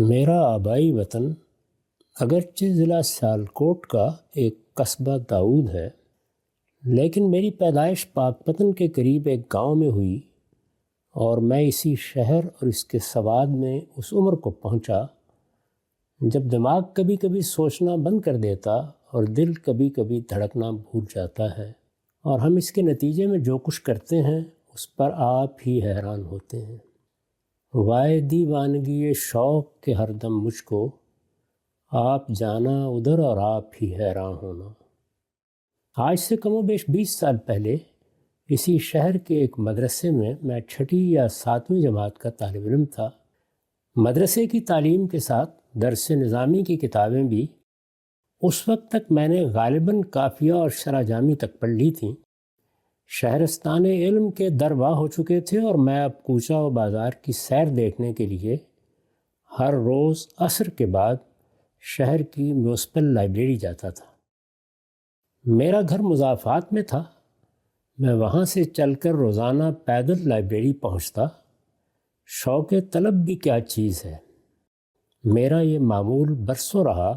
میرا آبائی وطن اگرچہ ضلع سیالکوٹ کا ایک قصبہ داؤد ہے، لیکن میری پیدائش پاکپتن کے قریب ایک گاؤں میں ہوئی اور میں اسی شہر اور اس کے سواد میں اس عمر کو پہنچا جب دماغ کبھی کبھی سوچنا بند کر دیتا اور دل کبھی کبھی دھڑکنا بھول جاتا ہے، اور ہم اس کے نتیجے میں جو کچھ کرتے ہیں اس پر آپ ہی حیران ہوتے ہیں۔ وائے دیوانگی شوق کے ہر دم مجھ کو، آپ جانا ادھر اور آپ ہی حیران ہونا۔ آج سے کم و بیش 20 سال پہلے اسی شہر کے ایک مدرسے میں چھٹی یا 7ویں جماعت کا طالب علم تھا۔ مدرسے کی تعلیم کے ساتھ درس نظامی کی کتابیں بھی اس وقت تک میں نے غالباً قافیہ اور شرح جامی تک پڑھ لی تھیں۔ شہرستان علم کے درواہ ہو چکے تھے اور میں اب کوچہ و بازار کی سیر دیکھنے کے لیے ہر روز عصر کے بعد شہر کی میونسپل لائبریری جاتا تھا۔ میرا گھر مضافات میں تھا، میں وہاں سے چل کر روزانہ پیدل لائبریری پہنچتا۔ شوق طلب بھی کیا چیز ہے، میرا یہ معمول برسوں رہا،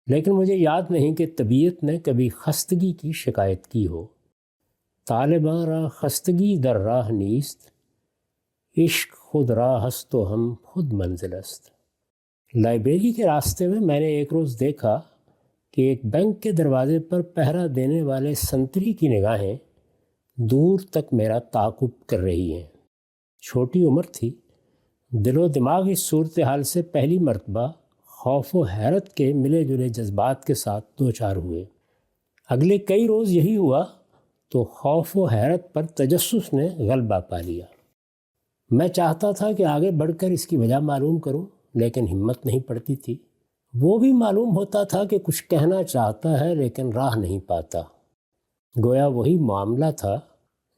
لیکن مجھے یاد نہیں کہ طبیعت نے کبھی خستگی کی شکایت کی ہو۔ طالباں را خستگی در راہ نیست، عشق خود راہ است و ہم خود منزل است۔ لائبریری کے راستے میں نے ایک روز دیکھا کہ ایک بینک کے دروازے پر پہرا دینے والے سنتری کی نگاہیں دور تک میرا تعاقب کر رہی ہیں۔ چھوٹی عمر تھی، دل و دماغ اس صورتحال سے پہلی مرتبہ خوف و حیرت کے ملے جلے جذبات کے ساتھ دوچار ہوئے۔ اگلے کئی روز یہی ہوا تو خوف و حیرت پر تجسس نے غلبہ پا لیا۔ میں چاہتا تھا کہ آگے بڑھ کر اس کی وجہ معلوم کروں، لیکن ہمت نہیں پڑتی تھی۔ وہ بھی معلوم ہوتا تھا کہ کچھ کہنا چاہتا ہے لیکن راہ نہیں پاتا۔ گویا وہی معاملہ تھا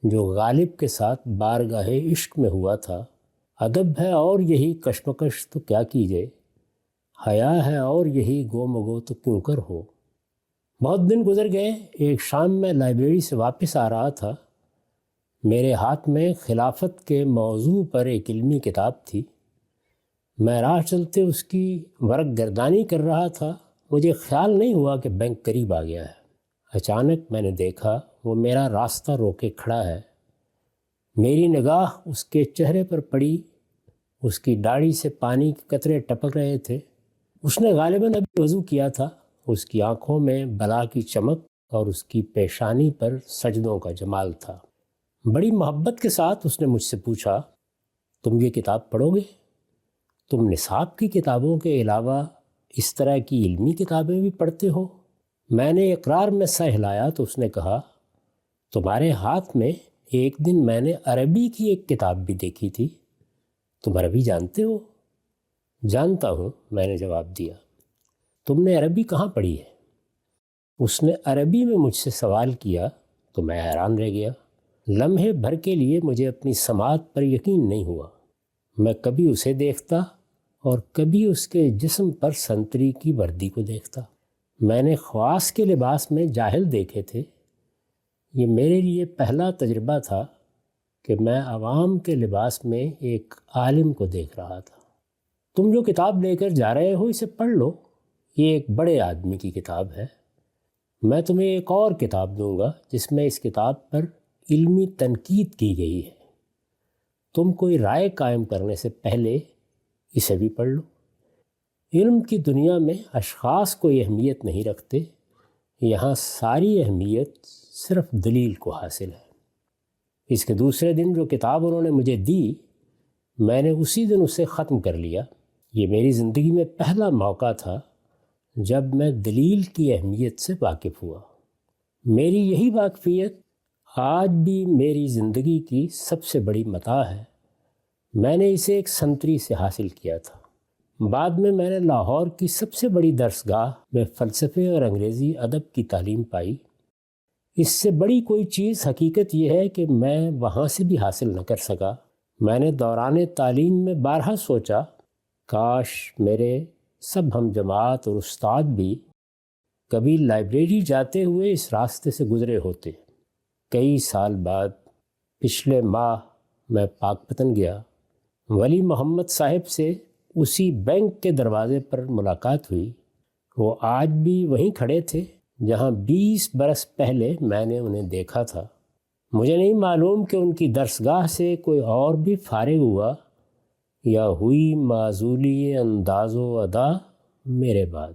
جو غالب کے ساتھ بارگاہ عشق میں ہوا تھا۔ ادب ہے اور یہی کشمکش تو کیا کیجے، حیا ہے اور یہی گو مگو تو کیوں کر ہو۔ بہت دن گزر گئے۔ ایک شام میں لائبریری سے واپس آ رہا تھا، میرے ہاتھ میں خلافت کے موضوع پر ایک علمی کتاب تھی۔ میں راہ چلتے اس کی ورق گردانی کر رہا تھا۔ مجھے خیال نہیں ہوا کہ بینک قریب آ گیا ہے۔ اچانک میں نے دیکھا وہ میرا راستہ روکے کھڑا ہے۔ میری نگاہ اس کے چہرے پر پڑی، اس کی داڑھی سے پانی کے قطرے ٹپک رہے تھے۔ اس نے غالباً ابھی وضو کیا تھا۔ اس کی آنکھوں میں بلا کی چمک اور اس کی پیشانی پر سجدوں کا جمال تھا۔ بڑی محبت کے ساتھ اس نے مجھ سے پوچھا، تم یہ کتاب پڑھو گے؟ تم نصاب کی کتابوں کے علاوہ اس طرح کی علمی کتابیں بھی پڑھتے ہو؟ میں نے اقرار میں سر ہلایا تو اس نے کہا، تمہارے ہاتھ میں ایک دن میں نے عربی کی ایک کتاب بھی دیکھی تھی، تم عربی جانتے ہو؟ جانتا ہوں، میں نے جواب دیا۔ تم نے عربی کہاں پڑھی ہے؟ اس نے عربی میں مجھ سے سوال کیا تو میں حیران رہ گیا۔ لمحے بھر کے لیے مجھے اپنی سماعت پر یقین نہیں ہوا۔ میں کبھی اسے دیکھتا اور کبھی اس کے جسم پر سنتری کی وردی کو دیکھتا۔ میں نے خواص کے لباس میں جاہل دیکھے تھے، یہ میرے لیے پہلا تجربہ تھا کہ میں عوام کے لباس میں ایک عالم کو دیکھ رہا تھا۔ تم جو کتاب لے کر جا رہے ہو اسے پڑھ لو، یہ ایک بڑے آدمی کی کتاب ہے۔ میں تمہیں ایک اور کتاب دوں گا جس میں اس کتاب پر علمی تنقید کی گئی ہے، تم کوئی رائے قائم کرنے سے پہلے اسے بھی پڑھ لو۔ علم کی دنیا میں اشخاص کوئی اہمیت نہیں رکھتے، یہاں ساری اہمیت صرف دلیل کو حاصل ہے۔ اس کے دوسرے دن جو کتاب انہوں نے مجھے دی، میں نے اسی دن اسے ختم کر لیا۔ یہ میری زندگی میں پہلا موقع تھا جب میں دلیل کی اہمیت سے واقف ہوا۔ میری یہی واقفیت آج بھی میری زندگی کی سب سے بڑی متاع ہے۔ میں نے اسے ایک سنتری سے حاصل کیا تھا۔ بعد میں نے لاہور کی سب سے بڑی درسگاہ میں فلسفے اور انگریزی ادب کی تعلیم پائی۔ اس سے بڑی کوئی چیز حقیقت یہ ہے کہ میں وہاں سے بھی حاصل نہ کر سکا۔ میں نے دوران تعلیم میں بارہا سوچا، کاش میرے سب ہم جماعت اور استاد بھی کبھی لائبریری جاتے ہوئے اس راستے سے گزرے ہوتے۔ کئی سال بعد پچھلے ماہ میں پاکپتن گیا۔ ولی محمد صاحب سے اسی بینک کے دروازے پر ملاقات ہوئی۔ وہ آج بھی وہیں کھڑے تھے جہاں 20 برس پہلے میں نے انہیں دیکھا تھا۔ مجھے نہیں معلوم کہ ان کی درسگاہ سے کوئی اور بھی فارغ ہوا یا ہوئی معزولی انداز و ادا میرے بعد۔